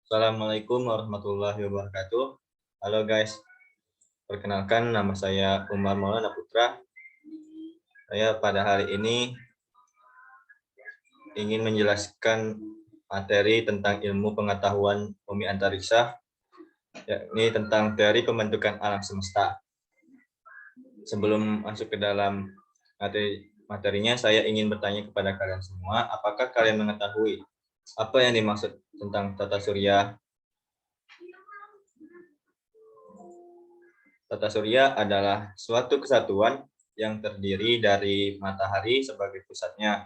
Assalamualaikum warahmatullahi wabarakatuh. Halo guys, perkenalkan nama saya Umar Maulana Putra. Saya pada hari ini ingin menjelaskan materi tentang ilmu pengetahuan bumi antariksa, yakni tentang teori pembentukan alam semesta. Sebelum masuk ke dalam materinya, saya ingin bertanya kepada kalian semua, apakah kalian mengetahui apa yang dimaksud tentang tata surya? Tata surya adalah suatu kesatuan yang terdiri dari matahari sebagai pusatnya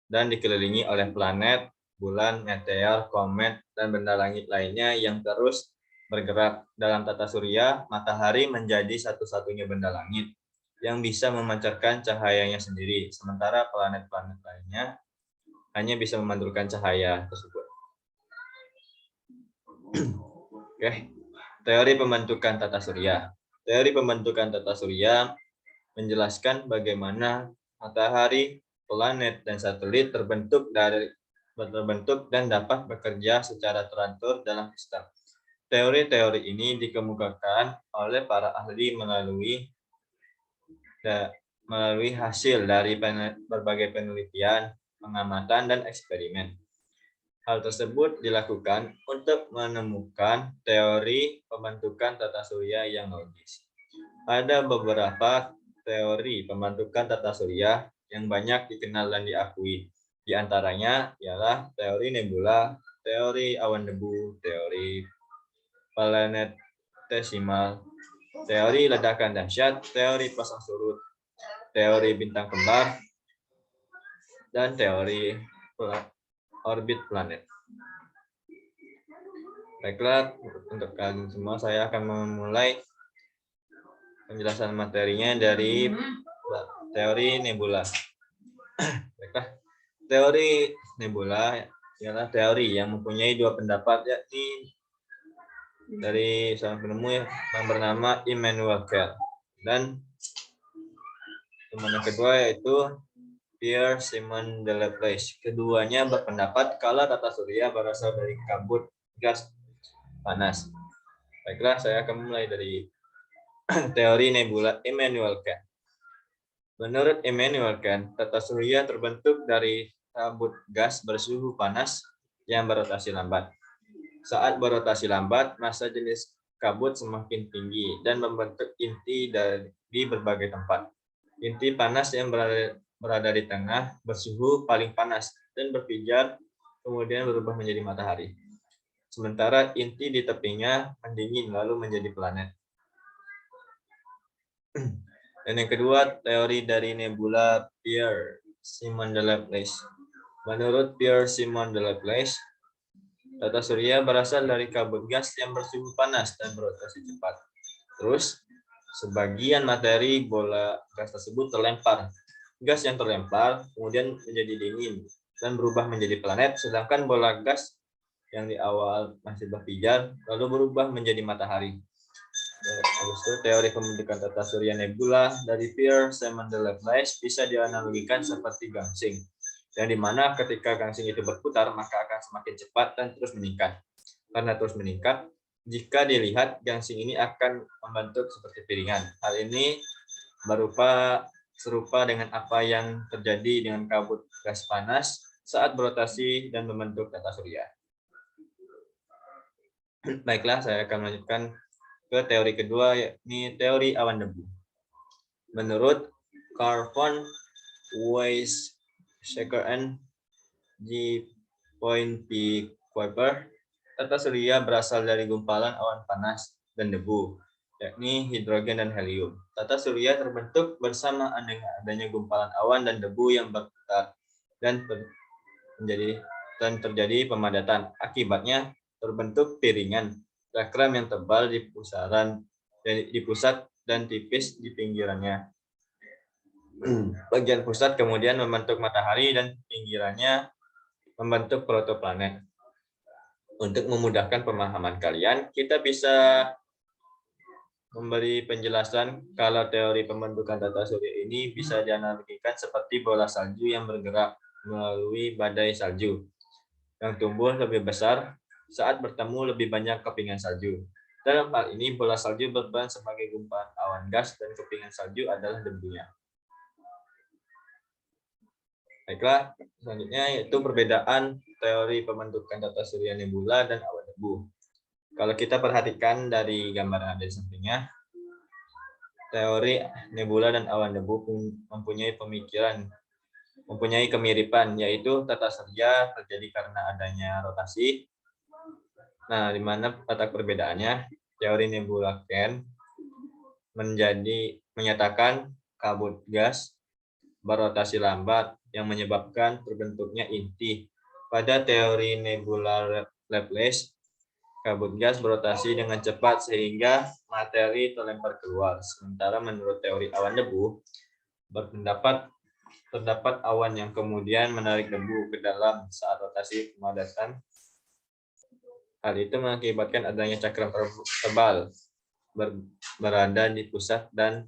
dan dikelilingi oleh planet, bulan, meteor, komet, dan benda langit lainnya yang terus bergerak. Dalam tata surya, matahari menjadi satu-satunya benda langit yang bisa memancarkan cahayanya sendiri, sementara planet-planet lainnya hanya bisa memantulkan cahaya tersebut. Oke. Teori pembentukan tata surya. Teori pembentukan tata surya menjelaskan bagaimana matahari, planet, dan satelit terbentuk dan dapat bekerja secara teratur dalam sistem. Teori-teori ini dikemukakan oleh para ahli melalui hasil dari berbagai penelitian, pengamatan, dan eksperimen. Hal tersebut dilakukan untuk menemukan teori pembentukan tata surya yang logis. Ada beberapa teori pembentukan tata surya yang banyak dikenal dan diakui. Di antaranya ialah teori nebula, teori awan debu, teori planetesimal, teori ledakan dahsyat, teori pasang surut, teori bintang kembar, dan teori orbit planet. Baiklah, untuk kalian semua saya akan memulai penjelasan materinya dari teori nebula. Baiklah, teori nebula ialah teori yang mempunyai dua pendapat, yakni dari seorang penemu yang bernama Immanuel Kant dan teman yang kedua yaitu Pierre-Simon de Laplace. Keduanya berpendapat kalau tata surya berasal dari kabut gas panas. Baiklah, saya akan mulai dari teori nebula Immanuel Kant. Menurut Immanuel Kant, tata surya terbentuk dari kabut gas bersuhu panas yang berotasi lambat. Saat berotasi lambat, massa jenis kabut semakin tinggi dan membentuk inti di berbagai tempat. Inti panas yang berada di tengah bersuhu paling panas dan berpijar, kemudian berubah menjadi matahari. Sementara inti di tepinya mendingin lalu menjadi planet. Dan yang kedua, teori dari nebula Pierre-Simon de Laplace. Menurut Pierre-Simon de Laplace, tata surya berasal dari kabut gas yang bersuhu panas dan berotasi cepat. Terus, sebagian materi bola gas tersebut terlempar. Gas yang terlempar kemudian menjadi dingin dan berubah menjadi planet, sedangkan bola gas yang di awal masih berpijar lalu berubah menjadi matahari. Teori pembentukan tata surya nebula dari Pierre-Simon de Laplace bisa dianalogikan seperti gangsing, yang dimana ketika gangsing itu berputar maka akan semakin cepat dan terus meningkat. Karena terus meningkat, jika dilihat gangsing ini akan membentuk seperti piringan. Hal ini serupa dengan apa yang terjadi dengan kabut gas panas saat berotasi dan membentuk tata surya. Baiklah, saya akan melanjutkan ke teori kedua, yakni teori awan debu. Menurut Carl von Weizsäcker G. P. Kuiper, tata surya berasal dari gumpalan awan panas dan debu, yakni hidrogen dan helium. Tata surya terbentuk bersama adanya gumpalan awan dan debu yang berputar dan terjadi pemadatan. Akibatnya terbentuk piringan, cakram yang tebal di pusat dan tipis di pinggirannya. Bagian pusat kemudian membentuk matahari dan pinggirannya membentuk protoplanet. Untuk memudahkan pemahaman kalian, kita bisa memberi penjelasan kalau teori pembentukan tata surya ini bisa dianalogikan seperti bola salju yang bergerak melalui badai salju. yang tumbuh lebih besar saat bertemu lebih banyak kepingan salju. Dalam hal ini, bola salju berperan sebagai gumpalan awan gas dan kepingan salju adalah debunya. Baiklah, selanjutnya yaitu perbedaan teori pembentukan tata surya nebula dan awan debu. Kalau kita perhatikan dari gambar yang ada di sampingnya, teori nebula dan awan debu mempunyai kemiripan, yaitu tata surya terjadi karena adanya rotasi. Nah, di mana letak perbedaannya? Teori nebula Kern menyatakan kabut gas berotasi lambat yang menyebabkan terbentuknya inti. Pada teori nebula Laplace, kabut gas berotasi dengan cepat sehingga materi terlempar keluar. Sementara menurut teori awan debu, terdapat awan yang kemudian menarik debu ke dalam saat rotasi pemadatan. Hal itu mengakibatkan adanya cakram tebal berada di pusat dan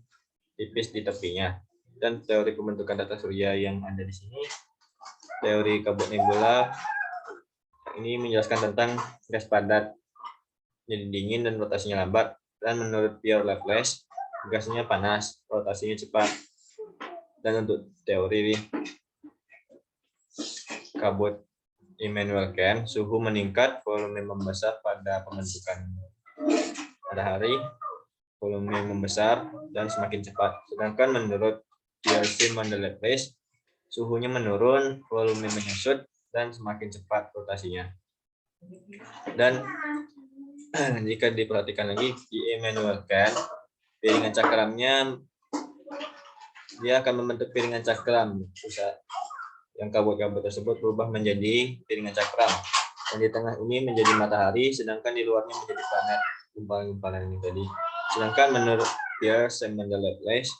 tipis di tepinya. Dan teori pembentukan tata surya yang ada di sini, teori kabut nebula ini menjelaskan tentang gas padat jadi dingin dan rotasinya lambat. Dan menurut Pierre Laplace, gasnya panas, rotasinya cepat. Dan untuk teori kabut Immanuel Kant, suhu meningkat, volume membesar pada pembentukan matahari, volume membesar dan semakin cepat. Sedangkan menurut Pierre-Simon de Laplace, suhunya menurun, volume menyusut, dan semakin cepat rotasinya. Dan jika diperhatikan lagi di Immanuel Kant, piringan cakramnya dia akan membentuk piringan cakram pusat yang kabut-kabut tersebut berubah menjadi piringan cakram. Dan di tengah ini menjadi matahari, sedangkan di luarnya menjadi planet gumpalan-gumpalan ini tadi. Sedangkan menurut Pierre-Simon de Laplace,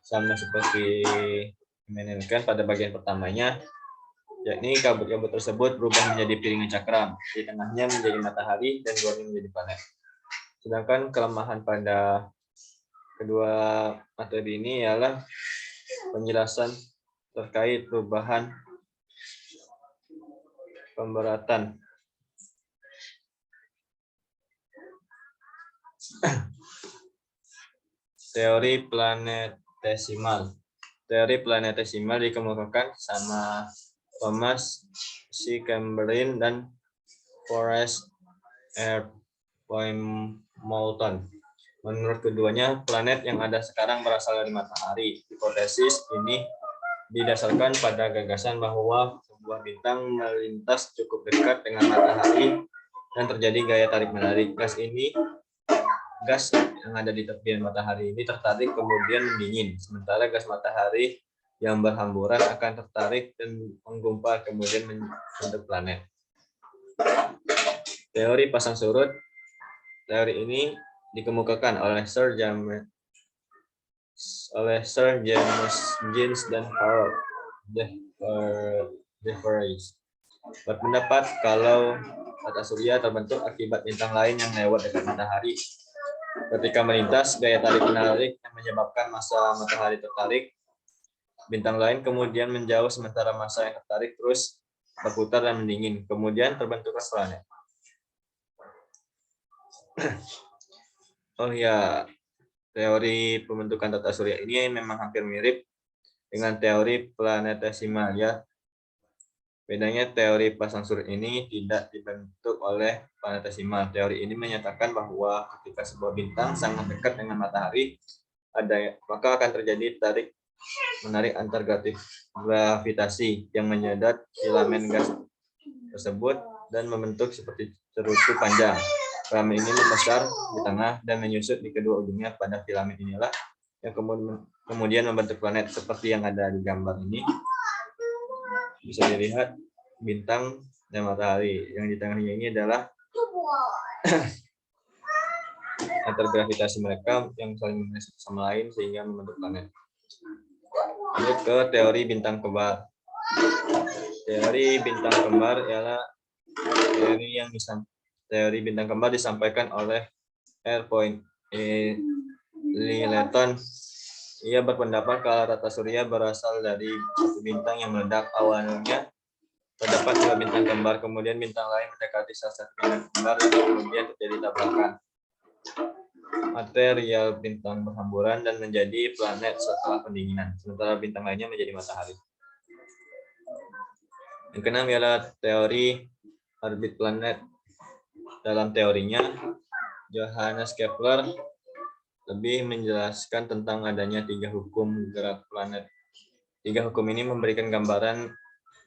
sama seperti Immanuel Kant pada bagian pertamanya, yakni kabut-kabut tersebut berubah menjadi piringan cakram, di tengahnya menjadi matahari dan luarnya menjadi planet. Sedangkan kelemahan pada kedua materi ini ialah penjelasan terkait perubahan pemberatan. Teori planetesimal. Teori planetesimal dikemukakan sama Thomas C. Chamberlain dan Forrest R. Moulton. Menurut keduanya, planet yang ada sekarang berasal dari matahari. Hipotesis ini didasarkan pada gagasan bahwa sebuah bintang melintas cukup dekat dengan matahari dan terjadi gaya tarik-menarik. Gas yang ada di tepian matahari ini tertarik kemudian mendingin, sementara gas matahari yang berhamburan akan tertarik dan menggumpal kemudian membentuk planet. Teori pasang surut. Teori ini dikemukakan oleh Sir James Jeans dan Harold De Vries. Berpendapat kalau tata surya terbentuk akibat bintang lain yang lewat dekat matahari. Ketika melintas, gaya tarik-menarik yang menyebabkan massa matahari tertarik. Bintang lain kemudian menjauh sementara massa yang tertarik terus berputar dan mendingin. Kemudian terbentuklah planet. Oh ya, teori pembentukan tata surya ini memang hampir mirip dengan teori planetesimal ya. Bedanya teori pasang surut ini tidak dibentuk oleh planetesimal. Teori ini menyatakan bahwa ketika sebuah bintang sangat dekat dengan matahari, maka akan terjadi tarik-menarik antar gravitasi yang menyedot filamen gas tersebut dan membentuk seperti cerutu panjang. Filamen ini membesar di tengah dan menyusut di kedua ujungnya. Pada filamen inilah yang kemudian membentuk planet seperti yang ada di gambar ini. Bisa dilihat bintang dan matahari. Yang di tengahnya ini adalah antar gravitasi mereka yang saling mengenai sama lain sehingga membentuk planet. Lanjut ke teori bintang kembar. Teori bintang kembar ialah teori bintang kembar disampaikan oleh R. Lillerton. Ia berpendapat kalau tata surya berasal dari satu bintang yang meledak. Awalnya terdapat dua bintang kembar, kemudian bintang lain mendekati salah satu bintang kembar, dan kemudian terjadi tabrakan. Material bintang berhamburan dan menjadi planet setelah pendinginan, sementara bintang lainnya menjadi matahari. Yang keenam ialah teori orbit planet. Dalam teorinya, Johannes Kepler lebih menjelaskan tentang adanya 3 hukum gerak planet. 3 hukum ini memberikan gambaran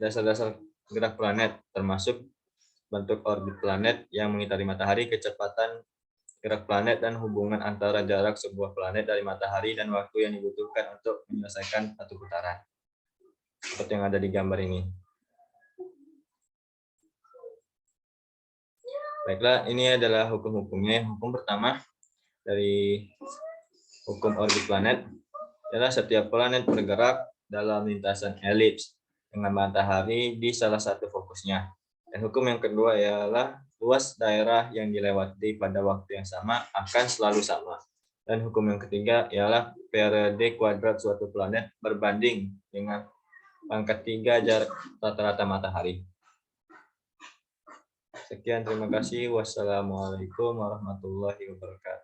dasar-dasar gerak planet, termasuk bentuk orbit planet yang mengitari matahari, kecepatan gerak planet, dan hubungan antara jarak sebuah planet dari matahari dan waktu yang dibutuhkan untuk menyelesaikan satu putaran. Seperti yang ada di gambar ini. Baiklah, ini adalah hukum-hukumnya. Hukum pertama dari hukum orbit planet adalah setiap planet bergerak dalam lintasan elips dengan matahari di salah satu fokusnya. Dan hukum yang kedua ialah luas daerah yang dilewati pada waktu yang sama akan selalu sama. Dan hukum yang ketiga ialah periode kuadrat suatu planet berbanding dengan pangkat 3 jarak rata-rata matahari. Sekian, terima kasih. Wassalamualaikum warahmatullahi wabarakatuh.